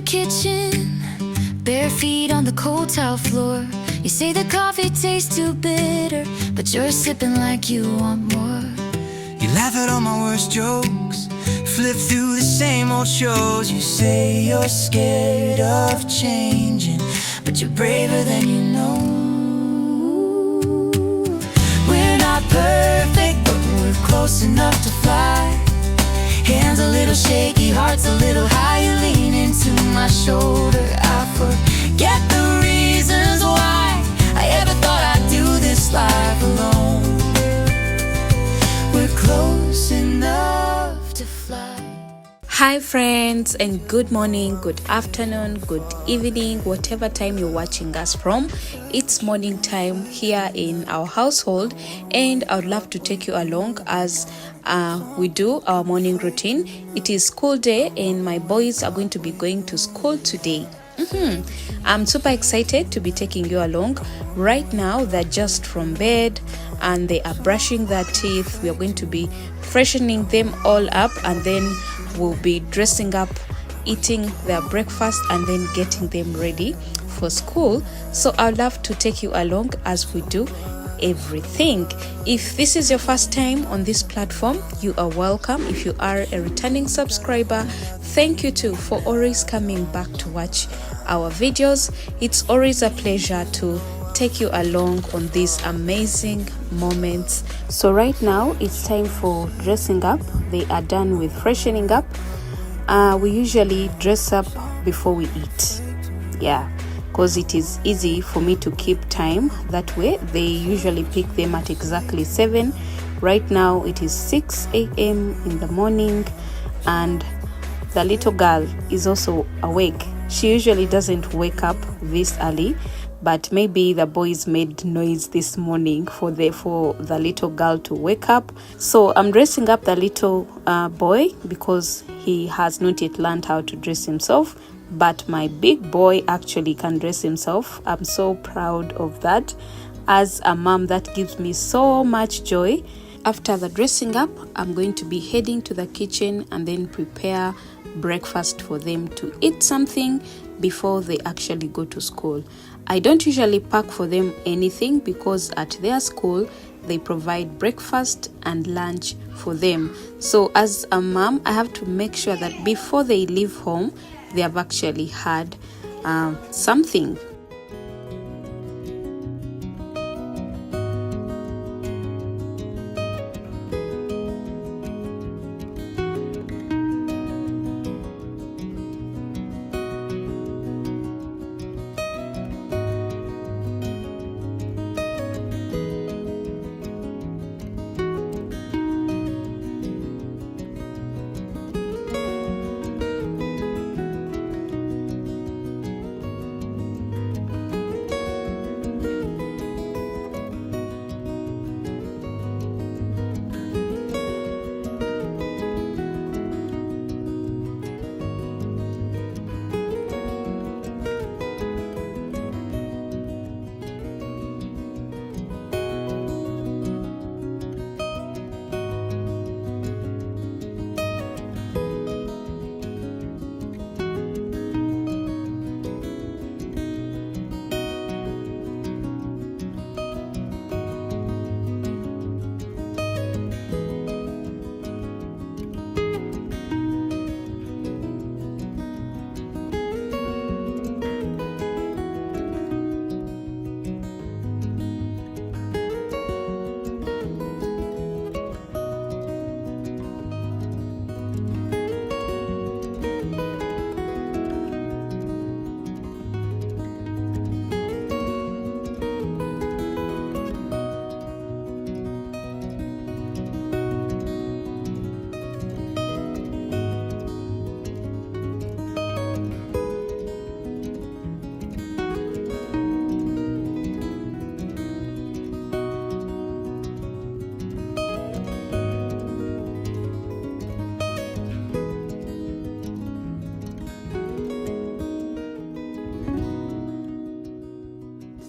kitchen, bare feet on the cold tile floor. You say the coffee tastes too bitter, but you're sipping like you want more. You laugh at all my worst jokes, flip through the same old shows. You say you're scared of changing, but you're braver than you know. We're not perfect, but we're close enough to fly. Hands a little shaky, heart's a little high. You lean into my shoulder, I forget the reasons why I ever thought I'd do this life alone. We're close enough to fly. Hi friends, and good morning, good afternoon, good evening, whatever time you're watching us from. It's morning time here in our household, and I would love to take you along as we do our morning routine. It is school day and my boys are going to be going to school today. I'm super excited to be taking you along. Right now they're just from bed and they are brushing their teeth. We are going to be freshening them all up, and then we'll be dressing up, eating their breakfast, and then getting them ready for school. So I'd love to take you along as we do everything. If this is your first time on this platform, you are welcome. If you are a returning subscriber, thank you too for always coming back to watch our videos. It's always a pleasure to take you along on these amazing moments. So right now it's time for dressing up. They are done with freshening up. We usually dress up before we eat, because it is easy for me to keep time that way. They usually pick them at exactly 7. Right now it is 6 a.m. in the morning, and the little girl is also awake. She usually doesn't wake up this early, but maybe the boys made noise this morning for the little girl to wake up. So I'm dressing up the little boy because he has not yet learned how to dress himself, but my big boy actually can dress himself. I'm so proud of that. As a mom, that gives me so much joy. After the dressing up, I'm going to be heading to the kitchen and then prepare breakfast for them to eat something before they actually go to school. I don't usually pack for them anything because at their school they provide breakfast and lunch for them. So as a mom, I have to make sure that before they leave home, they have actually had something.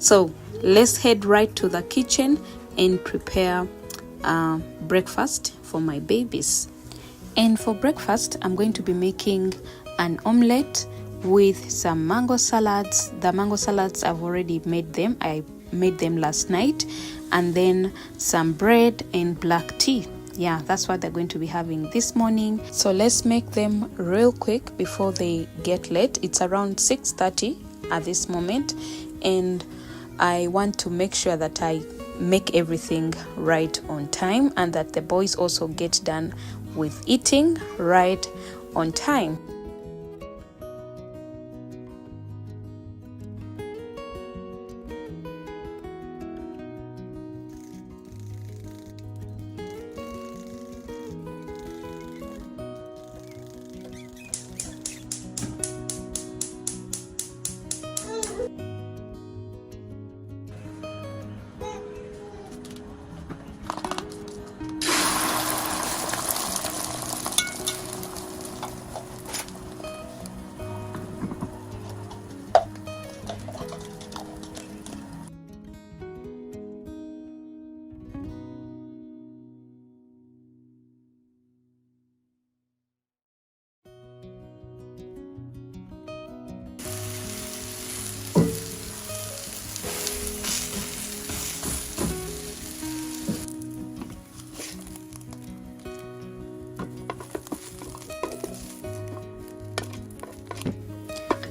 So let's head right to the kitchen and prepare breakfast for my babies. And for breakfast, I'm going to be making an omelette with some mango salads. The mango salads, I've already made them. I made them last night. And then some bread and black tea. Yeah, that's what they're going to be having this morning. So let's make them real quick before they get late. It's around 6:30 at this moment, and I want to make sure that I make everything right on time and that the boys also get done with eating right on time.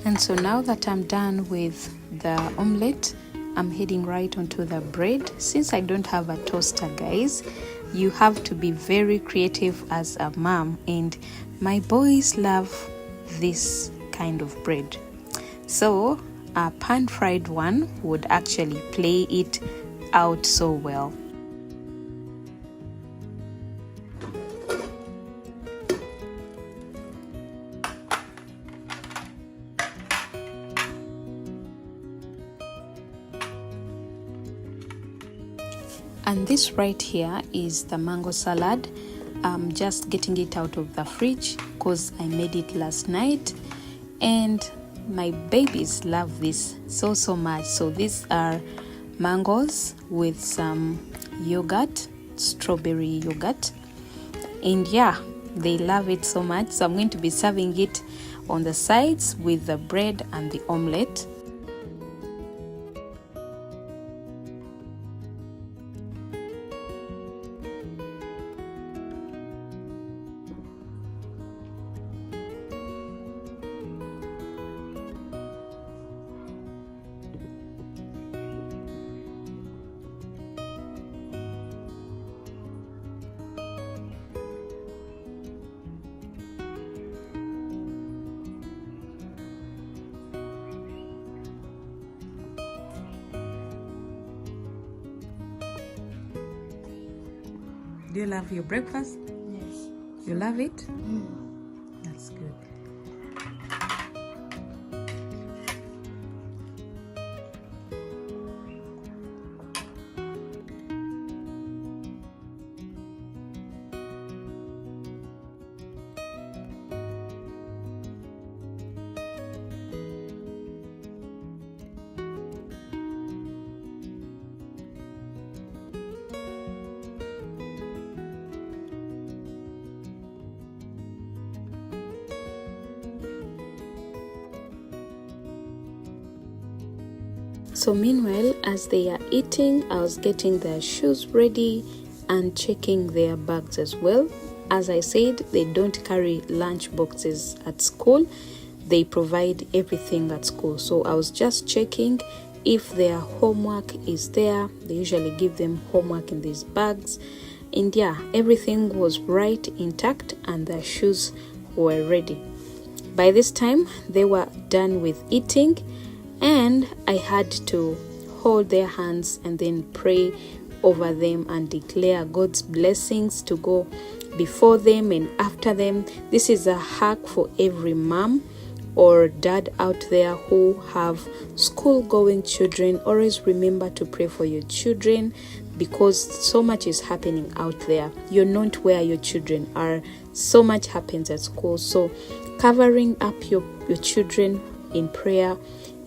And so now that I'm done with the omelette, I'm heading right onto the bread. Since I don't have a toaster, guys, you have to be very creative as a mom, and my boys love this kind of bread. So a pan-fried one would actually play it out so well. And this right here is the mango salad. I'm just getting it out of the fridge because I made it last night, and my babies love this so much. So these are mangoes with some yogurt, strawberry yogurt, and yeah, they love it so much. So I'm going to be serving it on the sides with the bread and the omelette. Do you love your breakfast? Yes. You love it? That's good. So meanwhile, as they are eating, I was getting their shoes ready and checking their bags as well. As I said, they don't carry lunch boxes at school. They provide everything at school. So I was just checking if their homework is there. They usually give them homework in these bags. And yeah, everything was right intact and their shoes were ready. By this time, they were done with eating, and I had to hold their hands and then pray over them and declare God's blessings to go before them and after them. This is a hack for every mom or dad out there who have school-going children. Always remember to pray for your children, because so much is happening out there. You're not where your children are. So much happens at school. So covering up your children in prayer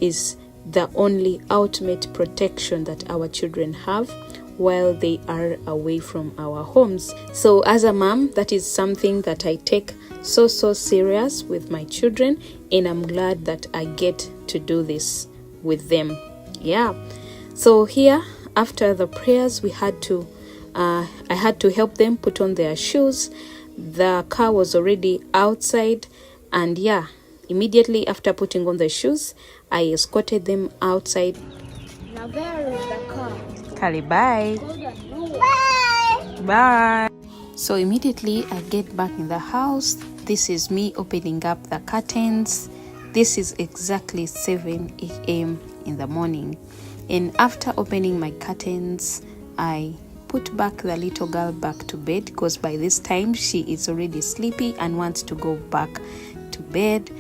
is the only ultimate protection that our children have while they are away from our homes. So as a mom, that is something that I take so serious with my children, and I'm glad that I get to do this with them. Yeah. So here, after the prayers, I had to help them put on their shoes. The car was already outside, and yeah, immediately after putting on the shoes, I escorted them outside. Now where is the car? Kali, bye. Bye. Bye. So immediately I get back in the house. This is me opening up the curtains. This is exactly 7 a.m. in the morning. And after opening my curtains, I put back the little girl back to bed, because by this time she is already sleepy and wants to go back to bed.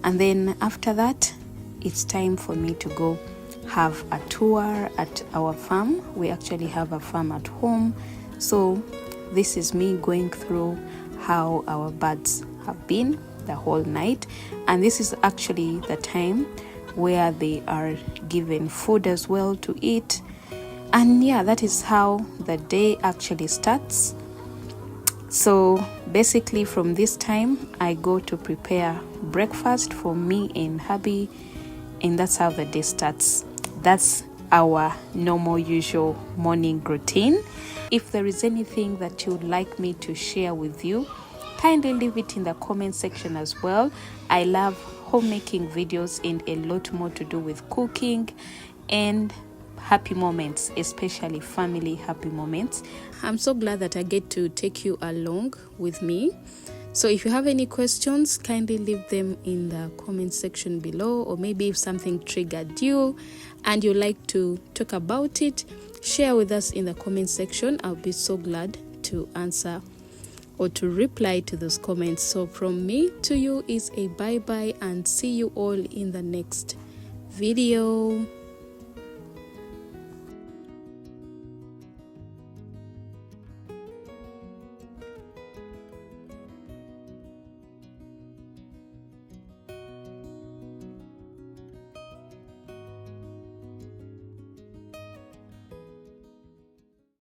And then after that, it's time for me to go have a tour at our farm. We actually have a farm at home. So this is me going through how our birds have been the whole night. And this is actually the time where they are given food as well to eat. And yeah, that is how the day actually starts. So basically from this time, I go to prepare breakfast for me and hubby, and that's how the day starts. That's our normal, usual morning routine. If there is anything that you would like me to share with you, kindly leave it in the comment section as well. I love homemaking videos and a lot more to do with cooking and happy moments, especially family happy moments. I'm so glad that I get to take you along with me. So if you have any questions, kindly leave them in the comment section below, or maybe if something triggered you and you like to talk about it, share with us in the comment section. I'll be so glad to answer or to reply to those comments. So from me to you is a bye-bye, and see you all in the next video.